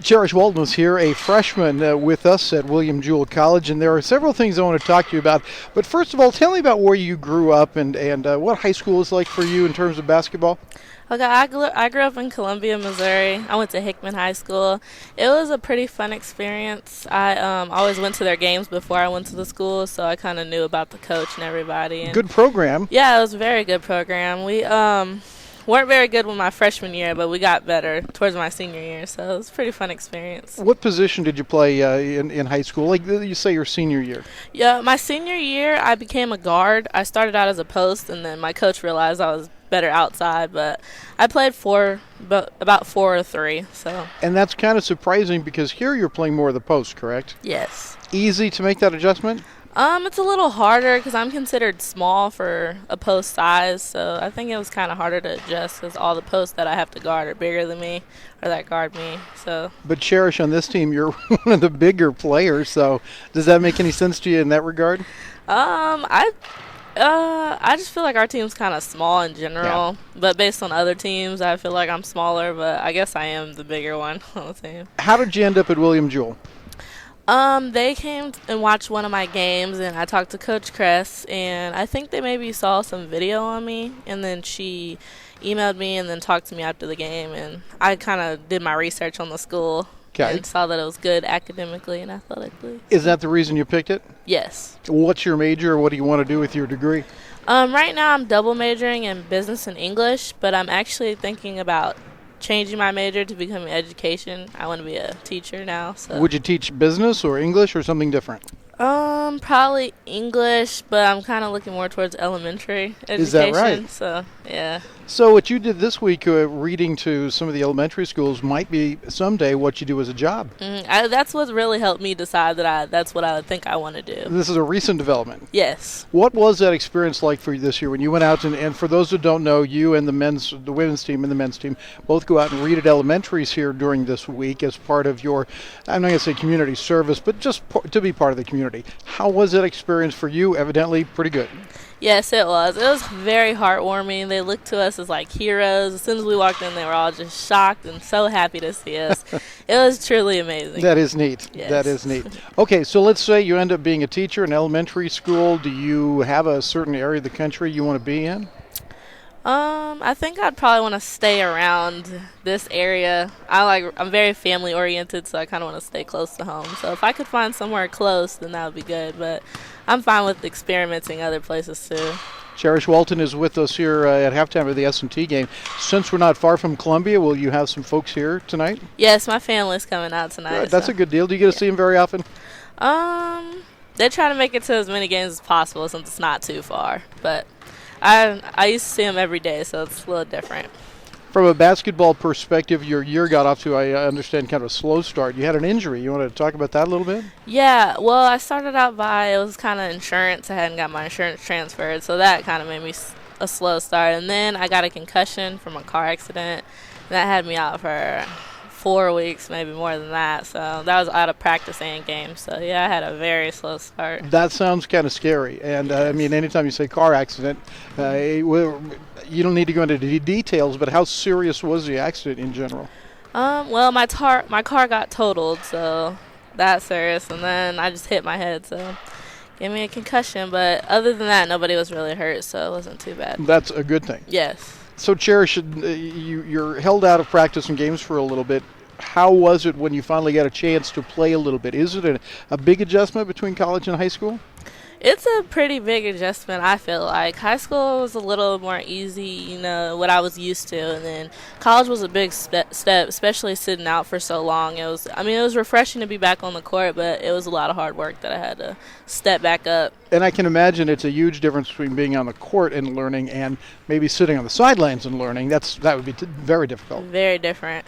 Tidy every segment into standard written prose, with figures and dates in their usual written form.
Cherish Walton is here, a freshman with us at William Jewell College, and there are several things I want to talk to you about. But first of all, tell me about where you grew up and what high school is like for you in terms of basketball. Okay, I grew up in Columbia, Missouri. I went to Hickman High School. It was a pretty fun experience. I always went to their games before I went to the school, so I kind of knew about the coach and everybody. And good program. Yeah, it was a very good program. We weren't very good with my freshman year, but we got better towards my senior year, so it was a pretty fun experience. What position did you play in high school? Like you say your senior year. Yeah, my senior year, I became a guard. I started out as a post, and then my coach realized I was better outside, but I played about 4 or 3. So. And that's kind of surprising because here you're playing more of the post, correct? Yes. Easy to make that adjustment? It's a little harder because I'm considered small for a post size, so I think it was kind of harder to adjust because all the posts that I have to guard are bigger than me or that guard me. So. But Cherish, on this team, you're one of the bigger players, so does that make any sense to you in that regard? I just feel like our team's kind of small in general, but based on other teams, I feel like I'm smaller, but I guess I am the bigger one on the team. How did you end up at William Jewell? They came and watched one of my games, and I talked to Coach Kress, and I think they maybe saw some video on me, and then she emailed me and then talked to me after the game, and I kind of did my research on the school. Okay. And saw that it was good academically and athletically. Is that the reason you picked it? Yes. What's your major, or what do you want to do with your degree? Right now I'm double majoring in business and English, but I'm actually thinking about changing my major to become education. I want to be a teacher now. So. Would you teach business or English or something different? Probably English, but I'm kind of looking more towards elementary education. Is that right? So, yeah. So what you did this week, reading to some of the elementary schools, might be someday what you do as a job. That's what really helped me decide that that's what I think I want to do. This is a recent development. Yes. What was that experience like for you this year when you went out and for those who don't know, you and the women's team and the men's team both go out and read at elementaries here during this week as part of your, I'm not going to say community service, but just to be part of the community. How was that experience for you? Evidently pretty good. Yes, it was. It was very heartwarming. They looked to us as like heroes. As soon as we walked in, they were all just shocked and so happy to see us. It was truly amazing. That is neat. Yes. That is neat. Okay, so let's say you end up being a teacher in elementary school. Do you have a certain area of the country you want to be in? I think I'd probably want to stay around this area. I'm very family oriented, so I kind of want to stay close to home. So if I could find somewhere close, then that would be good. But I'm fine with experimenting other places too. Cherish Walton is with us here at halftime of the S&T game. Since we're not far from Columbia, will you have some folks here tonight? Yes, my family's coming out tonight. Good. That's a good deal. Do you get to see them very often? They try to make it to as many games as possible since it's not too far. But I used to see them every day, so it's a little different. From a basketball perspective, your year got off to, I understand, kind of a slow start. You had an injury. You want to talk about that a little bit? Yeah, well, I started out it was kind of insurance. I hadn't got my insurance transferred, so that kind of made me a slow start. And then I got a concussion from a car accident. That had me out for 4 weeks, maybe more than that. So that was out of practice and games. So, yeah, I had a very slow start. That sounds kind of scary. And, yes. I mean, anytime you say car accident, you don't need to go into the details, but how serious was the accident in general? Well, my car got totaled, so that's serious. And then I just hit my head, so gave me a concussion. But other than that, nobody was really hurt, so it wasn't too bad. That's a good thing. Yes. So, Cherish, you're held out of practice and games for a little bit. How was it when you finally got a chance to play a little bit? Is it a big adjustment between college and high school? It's a pretty big adjustment, I feel like. High school was a little more easy, what I was used to. And then college was a big step, especially sitting out for so long. It was refreshing to be back on the court, but it was a lot of hard work that I had to step back up. And I can imagine it's a huge difference between being on the court and learning and maybe sitting on the sidelines and learning. That would be very difficult. Very different.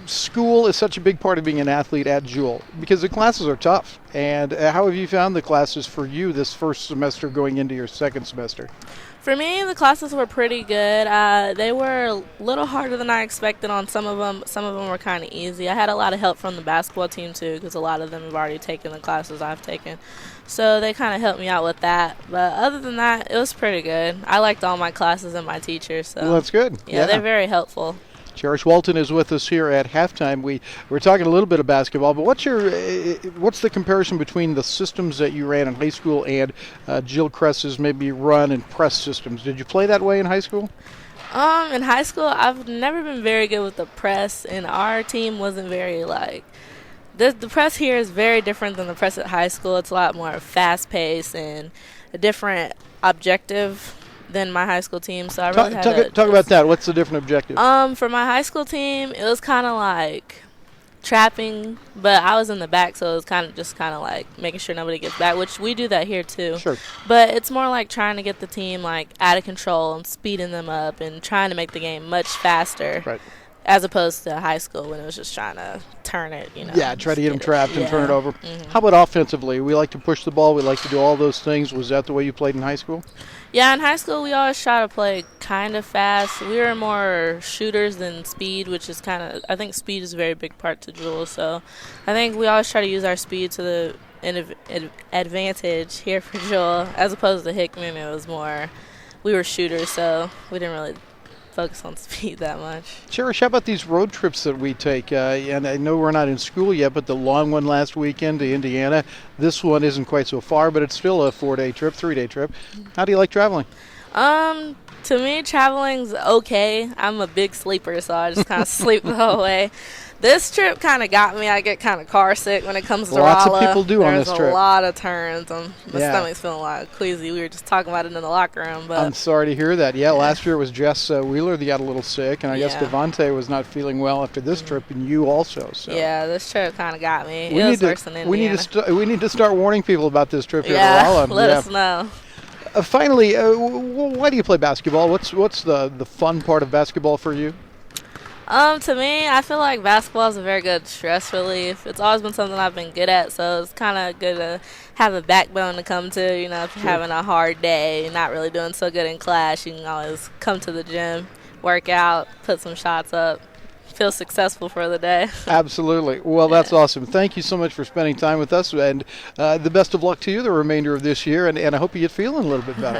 School is such a big part of being an athlete at Jewell because the classes are tough. And how have you found the classes for you this first semester going into your second semester? For me, the classes were pretty good. They were a little harder than I expected on some of them. Some of them were kind of easy. I had a lot of help from the basketball team, too, because a lot of them have already taken the classes I've taken. So they kind of helped me out with that. But other than that, it was pretty good. I liked all my classes and my teachers. So well, that's good. Yeah, they're very helpful. Cherish Walton is with us here at halftime. We're talking a little bit of basketball, but what's the comparison between the systems that you ran in high school and Jill Kress's maybe run and press systems? Did you play that way in high school? In high school, I've never been very good with the press, and our team wasn't very the press here is very different than the press at high school. It's a lot more fast-paced and a different objective than my high school team. So I really had to talk about that. What's the different objective? For my high school team, it was kind of like trapping, but I was in the back, so it was kind of like making sure nobody gets back, which we do that here too. Sure. But it's more like trying to get the team out of control and speeding them up and trying to make the game much faster. Right. As opposed to high school when it was just trying to turn it, Yeah, try to get them trapped and turn it over. Mm-hmm. How about offensively? We like to push the ball. We like to do all those things. Was that the way you played in high school? Yeah, in high school we always try to play kind of fast. We were more shooters than speed, which is I think speed is a very big part to Jewel. So I think we always try to use our speed to the advantage here for Jewel. As opposed to Hickman, it was more, we were shooters, so we didn't really focus on speed that much. Cherish, how about these road trips that we take? And I know we're not in school yet, but the long one last weekend to Indiana, this one isn't quite so far, but it's still a 4-day trip, 3-day trip. How do you like traveling? To me, traveling's okay. I'm a big sleeper, so I just kind of sleep the whole way. This trip kind of got me. I get kind of car sick when it comes to Lots Rolla. of people do on this trip. There's a lot of turns. My stomach's feeling a lot queasy. We were just talking about it in the locker room. But I'm sorry to hear that. Yeah, last year it was Jess Wheeler that got a little sick, and I guess Devontae was not feeling well after this trip, and you also. So. Yeah, this trip kind of got me. It was worse than Indiana. We need to start warning people about this trip here to Rolla. Let us know. Finally, why do you play basketball? What's the fun part of basketball for you? To me, I feel like basketball is a very good stress relief. It's always been something I've been good at, so it's kind of good to have a backbone to come to. If you're having a hard day, not really doing so good in class, you can always come to the gym, work out, put some shots up, feel successful for the day. Absolutely. Well, that's awesome. Thank you so much for spending time with us, and the best of luck to you the remainder of this year, and I hope you get feeling a little bit better.